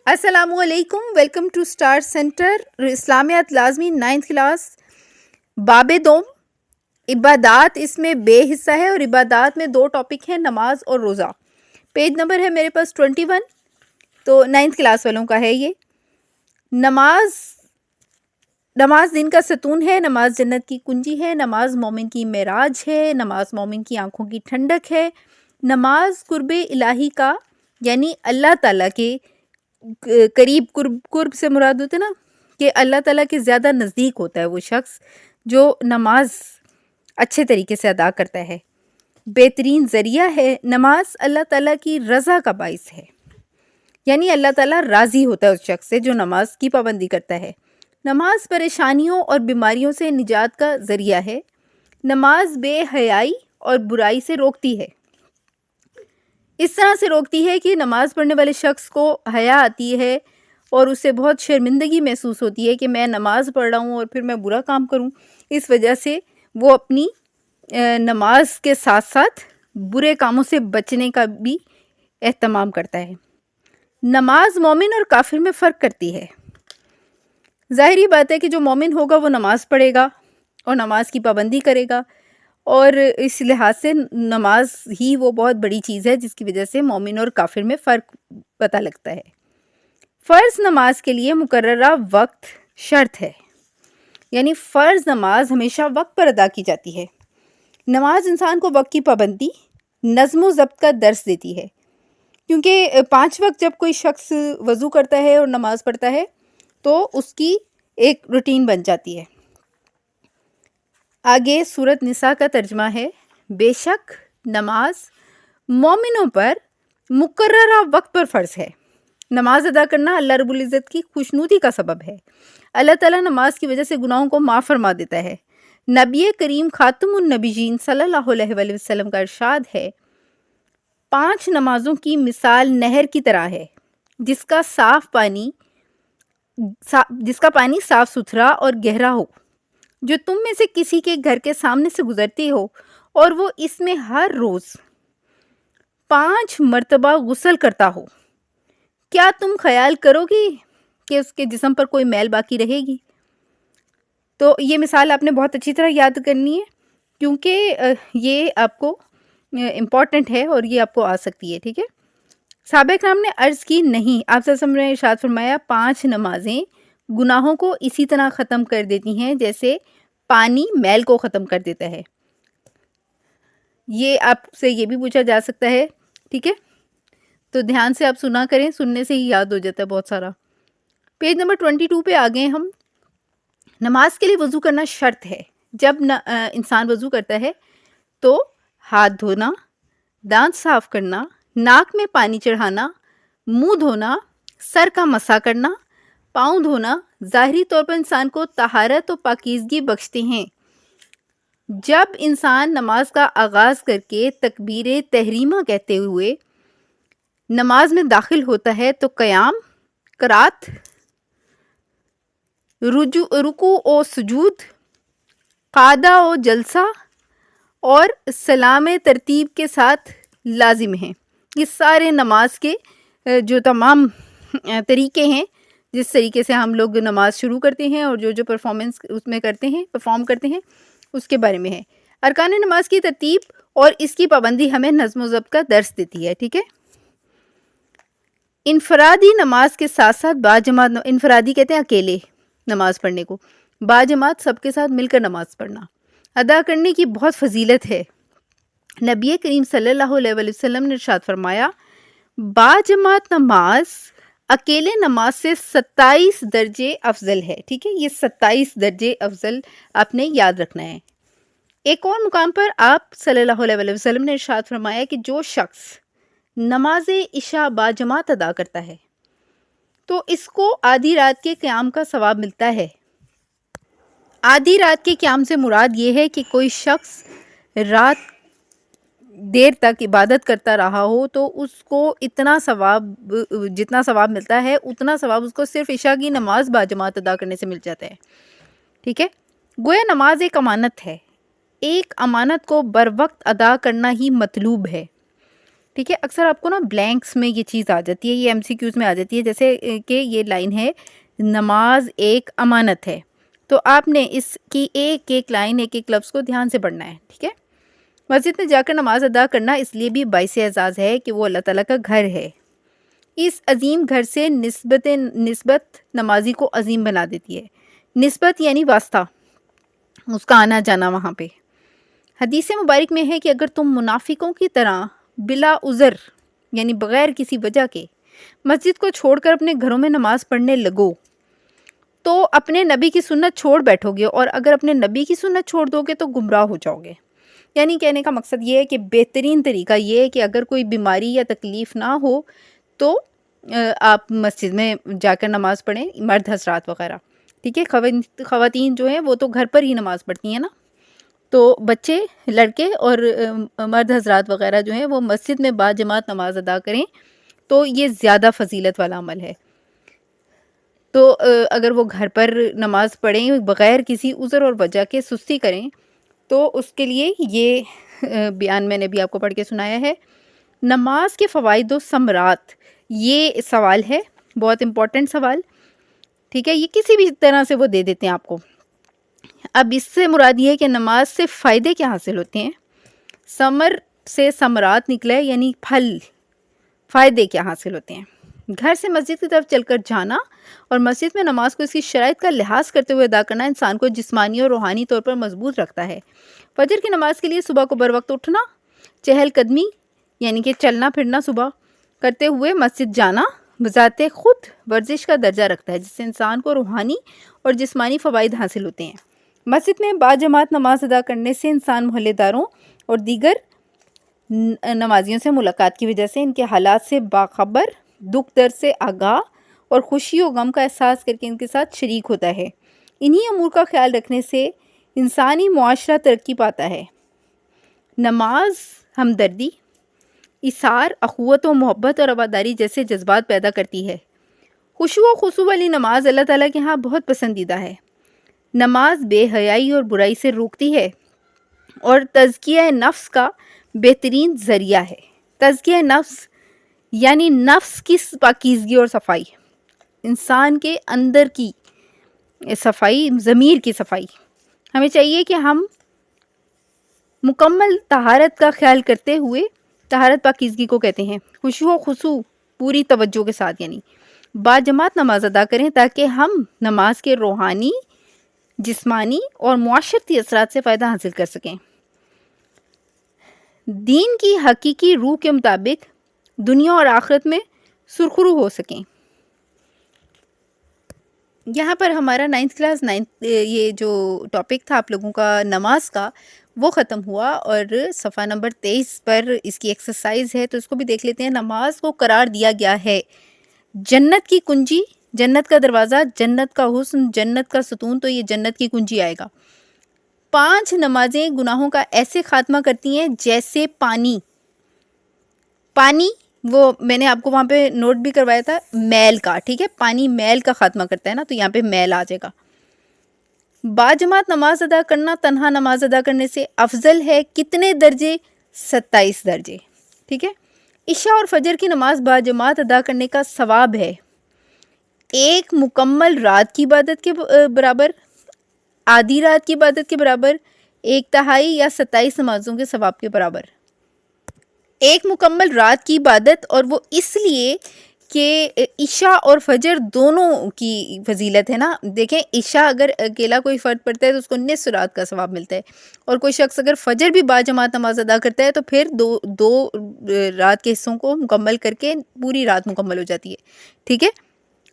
السلام علیکم، welcome two star centre اسلامیات لازمی 9th کلاس باب دوم عبادات۔ اس میں بے حصہ ہے اور عبادات میں 2 ٹاپک ہیں، نماز اور روزہ۔ پیج نمبر ہے میرے پاس 21، تو 9th کلاس والوں کا ہے یہ۔ نماز دن کا ستون ہے، نماز جنت کی کنجی ہے، نماز مومن کی معراج ہے، نماز مومن کی آنکھوں کی ٹھنڈک ہے، نماز قرب الہی کا یعنی اللہ تعالیٰ کے قریب، قرب سے مراد ہوتا ہے نا کہ اللہ تعالیٰ کے زیادہ نزدیک ہوتا ہے وہ شخص جو نماز اچھے طریقے سے ادا کرتا ہے۔ بہترین ذریعہ ہے، نماز اللہ تعالیٰ کی رضا کا باعث ہے، یعنی اللہ تعالیٰ راضی ہوتا ہے اس شخص سے جو نماز کی پابندی کرتا ہے۔ نماز پریشانیوں اور بیماریوں سے نجات کا ذریعہ ہے، نماز بے حیائی اور برائی سے روکتی ہے۔ اس طرح سے روکتی ہے کہ نماز پڑھنے والے شخص کو حیا آتی ہے اور اسے بہت شرمندگی محسوس ہوتی ہے کہ میں نماز پڑھ رہا ہوں اور پھر میں برا کام کروں۔ اس وجہ سے وہ اپنی نماز کے ساتھ ساتھ برے کاموں سے بچنے کا بھی اہتمام کرتا ہے۔ نماز مومن اور کافر میں فرق کرتی ہے۔ ظاہری بات ہے کہ جو مومن ہوگا وہ نماز پڑھے گا اور نماز کی پابندی کرے گا، اور اس لحاظ سے نماز ہی وہ بہت بڑی چیز ہے جس کی وجہ سے مومن اور کافر میں فرق پتہ لگتا ہے۔ فرض نماز کے لیے مقررہ وقت شرط ہے، یعنی فرض نماز ہمیشہ وقت پر ادا کی جاتی ہے۔ نماز انسان کو وقت کی پابندی، نظم و ضبط کا درس دیتی ہے، کیونکہ 5 وقت جب کوئی شخص وضو کرتا ہے اور نماز پڑھتا ہے تو اس کی ایک روٹین بن جاتی ہے۔ آگے سورۃ نساء کا ترجمہ ہے۔ بے شک نماز مومنوں پر مقررہ وقت پر فرض ہے۔ نماز ادا کرنا اللہ رب العزت کی خوشنودی کا سبب ہے۔ اللہ تعالیٰ نماز کی وجہ سے گناہوں کو معاف فرما دیتا ہے۔ نبی کریم خاتم النبیین صلی اللہ علیہ وآلہ وسلم کا ارشاد ہے، 5 نمازوں کی مثال نہر کی طرح ہے جس کا پانی صاف ستھرا اور گہرا ہو، جو تم میں سے کسی کے گھر کے سامنے سے گزرتی ہو اور وہ اس میں ہر روز 5 مرتبہ غسل کرتا ہو، کیا تم خیال کرو گی کہ اس کے جسم پر کوئی میل باقی رہے گی؟ تو یہ مثال آپ نے بہت اچھی طرح یاد کرنی ہے، کیونکہ یہ آپ کو امپورٹنٹ ہے اور یہ آپ کو آ سکتی ہے، ٹھیک ہے۔ صحابہ کرام نے عرض کی، نہیں، آپ صلی اللہ علیہ وسلم نے ارشاد فرمایا 5 نمازیں گناہوں کو اسی طرح ختم کر دیتی ہیں جیسے پانی میل کو ختم کر دیتا ہے۔ یہ آپ سے یہ بھی پوچھا جا سکتا ہے، ٹھیک ہے، تو دھیان سے آپ سنا کریں، سننے سے ہی یاد ہو جاتا ہے بہت سارا۔ پیج نمبر 22 پہ آگئے ہم۔ نماز کے لیے وضو کرنا شرط ہے۔ جب انسان وضو کرتا ہے تو ہاتھ دھونا، دانت صاف کرنا، ناک میں پانی چڑھانا، منہ دھونا، سر کا مسح کرنا، پاؤں دھونا ظاہری طور پر انسان کو طہارت و پاکیزگی بخشتے ہیں۔ جب انسان نماز کا آغاز کر کے تکبیر تحریمہ کہتے ہوئے نماز میں داخل ہوتا ہے تو قیام، قرات، رکوع و سجود، قعدہ و جلسہ اور سلام ترتیب کے ساتھ لازم ہیں۔ یہ سارے نماز کے جو تمام طریقے ہیں جس طریقے سے ہم لوگ نماز شروع کرتے ہیں اور جو پرفارمنس اس میں پرفارم کرتے ہیں اس کے بارے میں ہے۔ ارکان نماز کی ترتیب اور اس کی پابندی ہمیں نظم و ضبط کا درس دیتی ہے، ٹھیک ہے۔ انفرادی نماز کے ساتھ ساتھ باجماعت، انفرادی کہتے ہیں اکیلے نماز پڑھنے کو، باجماعت سب کے ساتھ مل کر نماز پڑھنا ادا کرنے کی بہت فضیلت ہے۔ نبی کریم صلی اللہ علیہ وآلہ وسلم نے ارشاد فرمایا، باجماعت نماز اکیلے نماز سے 27 درجے افضل ہے، ٹھیک ہے، یہ 27 درجے افضل آپ نے یاد رکھنا ہے۔ ایک اور مقام پر آپ صلی اللہ علیہ وآلہ وسلم نے ارشاد فرمایا کہ جو شخص نماز عشاء باجماعت ادا کرتا ہے تو اس کو آدھی رات کے قیام کا ثواب ملتا ہے۔ آدھی رات کے قیام سے مراد یہ ہے کہ کوئی شخص رات دیر تک عبادت کرتا رہا ہو تو اس کو اتنا ثواب، جتنا ثواب ملتا ہے اتنا ثواب اس کو صرف عشاء کی نماز باجماعت ادا کرنے سے مل جاتا ہے، ٹھیک ہے۔ گویا نماز ایک امانت ہے، ایک امانت کو بر وقت ادا کرنا ہی مطلوب ہے۔ ٹھیک ہے، اکثر آپ کو نا بلینکس میں یہ چیز آ جاتی ہے، یہ MCQs میں آ جاتی ہے، جیسے کہ یہ لائن ہے نماز ایک امانت ہے، تو آپ نے اس کی ایک ایک لائن ایک ایک لفظ کو دھیان سے پڑھنا ہے. ٹھیک ہے، مسجد میں جا کر نماز ادا کرنا اس لیے بھی باعث اعزاز ہے کہ وہ اللہ تعالیٰ کا گھر ہے. اس عظیم گھر سے نسبت نمازی کو عظیم بنا دیتی ہے. نسبت یعنی واسطہ، اس کا آنا جانا وہاں پہ. حدیث مبارک میں ہے کہ اگر تم منافقوں کی طرح بلا عذر یعنی بغیر کسی وجہ کے مسجد کو چھوڑ کر اپنے گھروں میں نماز پڑھنے لگو تو اپنے نبی کی سنت چھوڑ بیٹھو گے، اور اگر اپنے نبی کی سنت چھوڑ دو گے تو گمراہ ہو جاؤ گے. یعنی کہنے کا مقصد یہ ہے کہ بہترین طریقہ یہ ہے کہ اگر کوئی بیماری یا تکلیف نہ ہو تو آپ مسجد میں جا کر نماز پڑھیں، مرد حضرات وغیرہ. ٹھیک ہے، خواتین جو ہیں وہ تو گھر پر ہی نماز پڑھتی ہیں نا، تو بچے، لڑکے اور مرد حضرات وغیرہ جو ہیں وہ مسجد میں با جماعت نماز ادا کریں تو یہ زیادہ فضیلت والا عمل ہے. تو اگر وہ گھر پر نماز پڑھیں بغیر کسی عذر اور وجہ کے سستی کریں تو اس کے لیے یہ بیان میں نے بھی آپ کو پڑھ کے سنایا ہے. نماز کے فوائد و ثمرات، یہ سوال ہے، بہت امپورٹنٹ سوال. ٹھیک ہے، یہ کسی بھی طرح سے وہ دے دیتے ہیں آپ کو. اب اس سے مراد یہ ہے کہ نماز سے فائدے کیا حاصل ہوتے ہیں. ثمر سے ثمرات نکلے یعنی پھل، فائدے کیا حاصل ہوتے ہیں. گھر سے مسجد کی طرف چل کر جانا اور مسجد میں نماز کو اس کی شرائط کا لحاظ کرتے ہوئے ادا کرنا انسان کو جسمانی اور روحانی طور پر مضبوط رکھتا ہے. فجر کی نماز کے لیے صبح کو بروقت اٹھنا، چہل قدمی یعنی کہ چلنا پھرنا صبح کرتے ہوئے مسجد جانا بذات خود ورزش کا درجہ رکھتا ہے، جس سے انسان کو روحانی اور جسمانی فوائد حاصل ہوتے ہیں. مسجد میں با جماعت نماز ادا کرنے سے انسان محلے داروں اور دیگر نمازیوں سے ملاقات کی وجہ سے ان کے حالات سے باخبر، دکھ درد سے آگاہ اور خوشی و غم کا احساس کر کے ان کے ساتھ شریک ہوتا ہے. انہی امور کا خیال رکھنے سے انسانی معاشرہ ترقی پاتا ہے. نماز ہمدردی، ایثار، اخوت و محبت اور رواداری جیسے جذبات پیدا کرتی ہے. خشوع و خضوع والی نماز اللہ تعالیٰ کے ہاں بہت پسندیدہ ہے. نماز بے حیائی اور برائی سے روکتی ہے اور تزکیہ نفس کا بہترین ذریعہ ہے. تزکیہ نفس یعنی نفس کی پاکیزگی اور صفائی، انسان کے اندر کی صفائی، ضمیر کی صفائی. ہمیں چاہیے کہ ہم مکمل طہارت کا خیال کرتے ہوئے، طہارت پاکیزگی کو کہتے ہیں، خشوع و خضوع پوری توجہ کے ساتھ یعنی با جماعت نماز ادا کریں تاکہ ہم نماز کے روحانی، جسمانی اور معاشرتی اثرات سے فائدہ حاصل کر سکیں. دین کی حقیقی روح کے مطابق دنیا اور آخرت میں سرخرو ہو سکیں. یہاں پر ہمارا 9th کلاس یہ جو ٹاپک تھا آپ لوگوں کا نماز کا وہ ختم ہوا، اور صفحہ نمبر 23 پر اس کی ایکسرسائز ہے تو اس کو بھی دیکھ لیتے ہیں. نماز کو قرار دیا گیا ہے جنت کی کنجی، جنت کا دروازہ، جنت کا حسن، جنت کا ستون، تو یہ جنت کی کنجی آئے گا. 5 نمازیں گناہوں کا ایسے خاتمہ کرتی ہیں جیسے پانی وہ میں نے آپ کو وہاں پہ نوٹ بھی کروایا تھا، میل کا. ٹھیک ہے، پانی میل کا خاتمہ کرتا ہے نا، تو یہاں پہ میل آ جائے گا. با جماعت نماز ادا کرنا تنہا نماز ادا کرنے سے افضل ہے. کتنے درجے؟ 27 درجے. ٹھیک ہے، عشاء اور فجر کی نماز با جماعت ادا کرنے کا ثواب ہے 1 مکمل رات کی عبادت کے برابر، آدھی رات کی عبادت کے برابر، 1/3 یا 27 نمازوں کے ثواب کے برابر. 1 مکمل رات کی عبادت، اور وہ اس لیے کہ عشاء اور فجر دونوں کی فضیلت ہے نا. دیکھیں، عشاء اگر اکیلا کوئی فرد پڑھتا ہے تو اس کو نصف رات کا ثواب ملتا ہے، اور کوئی شخص اگر فجر بھی با جماعت نماز ادا کرتا ہے تو پھر دو رات کے حصوں کو مکمل کر کے پوری رات مکمل ہو جاتی ہے. ٹھیک ہے،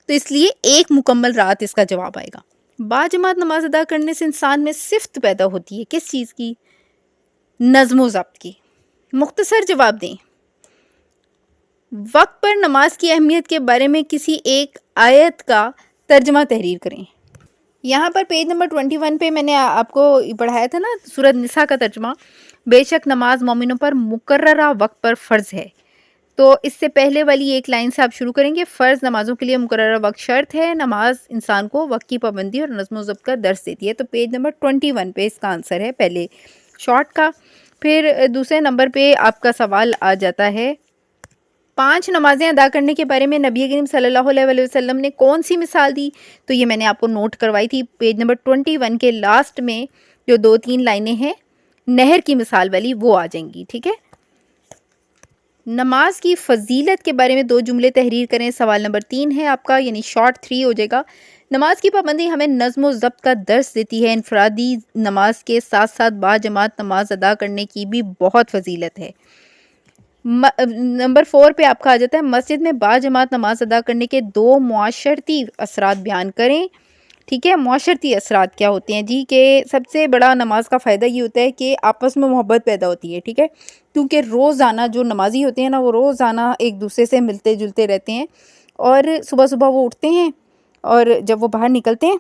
تو اس لیے 1 مکمل رات اس کا جواب آئے گا. با جماعت نماز ادا کرنے سے انسان میں صفت پیدا ہوتی ہے. کس چیز کی؟ نظم و ضبط کی. مختصر جواب دیں. وقت پر نماز کی اہمیت کے بارے میں کسی ایک آیت کا ترجمہ تحریر کریں. یہاں پر پیج نمبر 21 پہ میں نے آپ کو پڑھایا تھا نا سورۃ نساء کا ترجمہ. بے شک نماز مومنوں پر مقررہ وقت پر فرض ہے. تو اس سے پہلے والی ایک لائن سے آپ شروع کریں گے. فرض نمازوں کے لیے مقررہ وقت شرط ہے. نماز انسان کو وقت کی پابندی اور نظم و ضبط کا درس دیتی ہے. تو پیج نمبر 21 پہ اس کا آنسر ہے پہلے شارٹ کا. پھر دوسرے نمبر پہ آپ کا سوال آ جاتا ہے 5 نمازیں ادا کرنے کے بارے میں نبی کریم صلی اللہ علیہ وسلم نے کون سی مثال دی؟ تو یہ میں نے آپ کو نوٹ کروائی تھی پیج نمبر 21 کے لاسٹ میں، جو 2-3 لائنیں ہیں نہر کی مثال والی، وہ آ جائیں گی، ٹھیک ہے۔ نماز کی فضیلت کے بارے میں 2 جملے تحریر کریں، سوال نمبر 3 ہے آپ کا، یعنی شارٹ 3 ہو جائے گا۔ نماز کی پابندی ہمیں نظم و ضبط کا درس دیتی ہے۔ انفرادی نماز کے ساتھ ساتھ با جماعت نماز ادا کرنے کی بھی بہت فضیلت ہے۔ نمبر 4 پہ آپ کا آ جاتا ہے مسجد میں با جماعت نماز ادا کرنے کے 2 معاشرتی اثرات بیان کریں، ٹھیک ہے۔ معاشرتی اثرات کیا ہوتے ہیں جی؟ کہ سب سے بڑا نماز کا فائدہ یہ ہوتا ہے کہ آپس میں محبت پیدا ہوتی ہے، ٹھیک ہے، کیونکہ روزانہ جو نمازی ہوتے ہیں نا، وہ روزانہ ایک دوسرے سے ملتے جلتے رہتے ہیں، اور صبح صبح وہ اٹھتے ہیں، اور جب وہ باہر نکلتے ہیں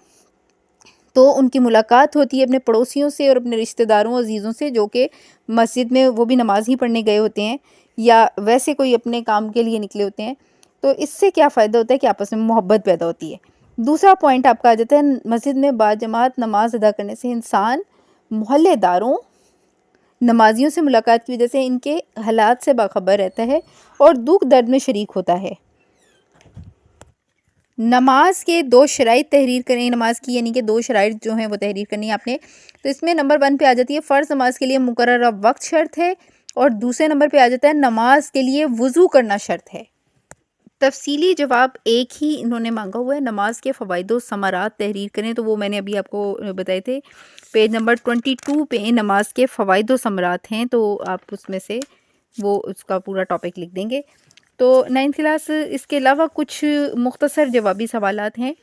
تو ان کی ملاقات ہوتی ہے اپنے پڑوسیوں سے اور اپنے رشتہ داروں عزیزوں سے، جو کہ مسجد میں وہ بھی نماز ہی پڑھنے گئے ہوتے ہیں یا ویسے کوئی اپنے کام کے لیے نکلے ہوتے ہیں۔ تو اس سے کیا فائدہ ہوتا ہے کہ آپس میں محبت پیدا ہوتی ہے۔ دوسرا پوائنٹ آپ کا آ جاتا ہے مسجد میں با جماعت نماز ادا کرنے سے انسان محلے داروں نمازیوں سے ملاقات کی وجہ سے ان کے حالات سے باخبر رہتا ہے اور دکھ درد میں شریک ہوتا ہے۔ نماز کے 2 شرائط تحریر کریں نماز کی، یعنی کہ 2 شرائط جو ہیں وہ تحریر کرنی ہے آپ نے۔ تو اس میں نمبر 1 پہ آ جاتی ہے فرض نماز کے لیے مقررہ وقت شرط ہے، اور دوسرے نمبر پہ آ جاتا ہے نماز کے لیے وضو کرنا شرط ہے۔ تفصیلی جواب ایک ہی انہوں نے مانگا ہوا ہے، نماز کے فوائد و ثمرات تحریر کریں، تو وہ میں نے ابھی آپ کو بتائے تھے، پیج نمبر 22 پہ نماز کے فوائد و ثمرات ہیں، تو آپ اس میں سے وہ اس کا پورا ٹاپک لکھ دیں گے۔ تو 9th کلاس اس کے علاوہ کچھ مختصر جوابی سوالات ہیں،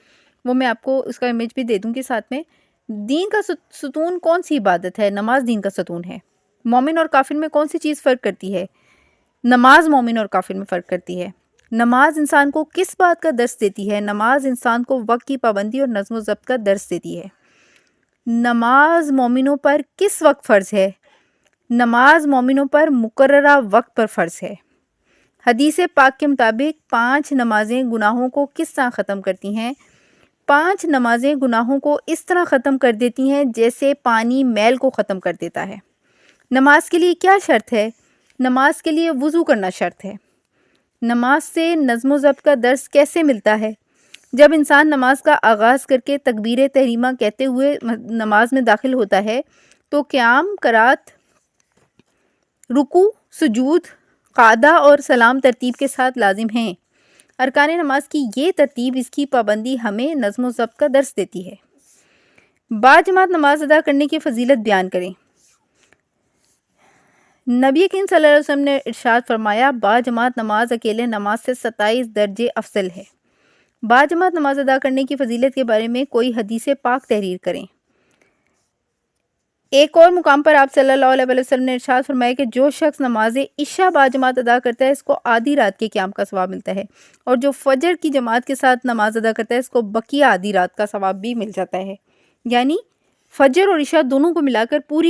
وہ میں آپ کو اس کا امیج بھی دے دوں گی ساتھ میں۔ دین کا ستون کون سی عبادت ہے؟ نماز دین کا ستون ہے۔ مومن اور کافر میں کون سی چیز فرق کرتی ہے؟ نماز مومن اور کافر میں فرق کرتی ہے۔ نماز انسان کو کس بات کا درس دیتی ہے؟ نماز انسان کو وقت کی پابندی اور نظم و ضبط کا درس دیتی ہے۔ نماز مومنوں پر کس وقت فرض ہے؟ نماز مومنوں پر مقررہ وقت پر فرض ہے۔ حدیث پاک کے مطابق 5 نمازیں گناہوں کو کس طرح ختم کرتی ہیں؟ 5 نمازیں گناہوں کو اس طرح ختم کر دیتی ہیں جیسے پانی میل کو ختم کر دیتا ہے۔ نماز کے لیے کیا شرط ہے؟ نماز کے لیے وضو کرنا شرط ہے۔ نماز سے نظم و ضبط کا درس کیسے ملتا ہے؟ جب انسان نماز کا آغاز کر کے تکبیر تحریمہ کہتے ہوئے نماز میں داخل ہوتا ہے تو قیام، قرات، رکوع، سجود، قعدہ اور سلام ترتیب کے ساتھ لازم ہیں۔ ارکان نماز کی یہ ترتیب، اس کی پابندی ہمیں نظم و ضبط کا درس دیتی ہے۔ با جماعت نماز ادا کرنے کی فضیلت بیان کریں۔ نبی کریم صلی اللہ علیہ وسلم نے ارشاد فرمایا، با جماعت نماز اکیلے نماز سے 27 درجے افضل ہے۔ با جماعت نماز ادا کرنے کی فضیلت کے بارے میں کوئی حدیث پاک تحریر کریں۔ ایک اور مقام پر آپ صلی اللہ علیہ وسلم نے ارشاد فرمایا کہ جو شخص نماز عشاء با جماعت ادا کرتا ہے اس کو آدھی رات کے قیام کا ثواب ملتا ہے، اور جو فجر کی جماعت کے ساتھ نماز ادا کرتا ہے اس کو بقیہ آدھی رات کا ثواب بھی مل جاتا ہے۔ یعنی فجر اور عشاء دونوں کو ملا کر پوری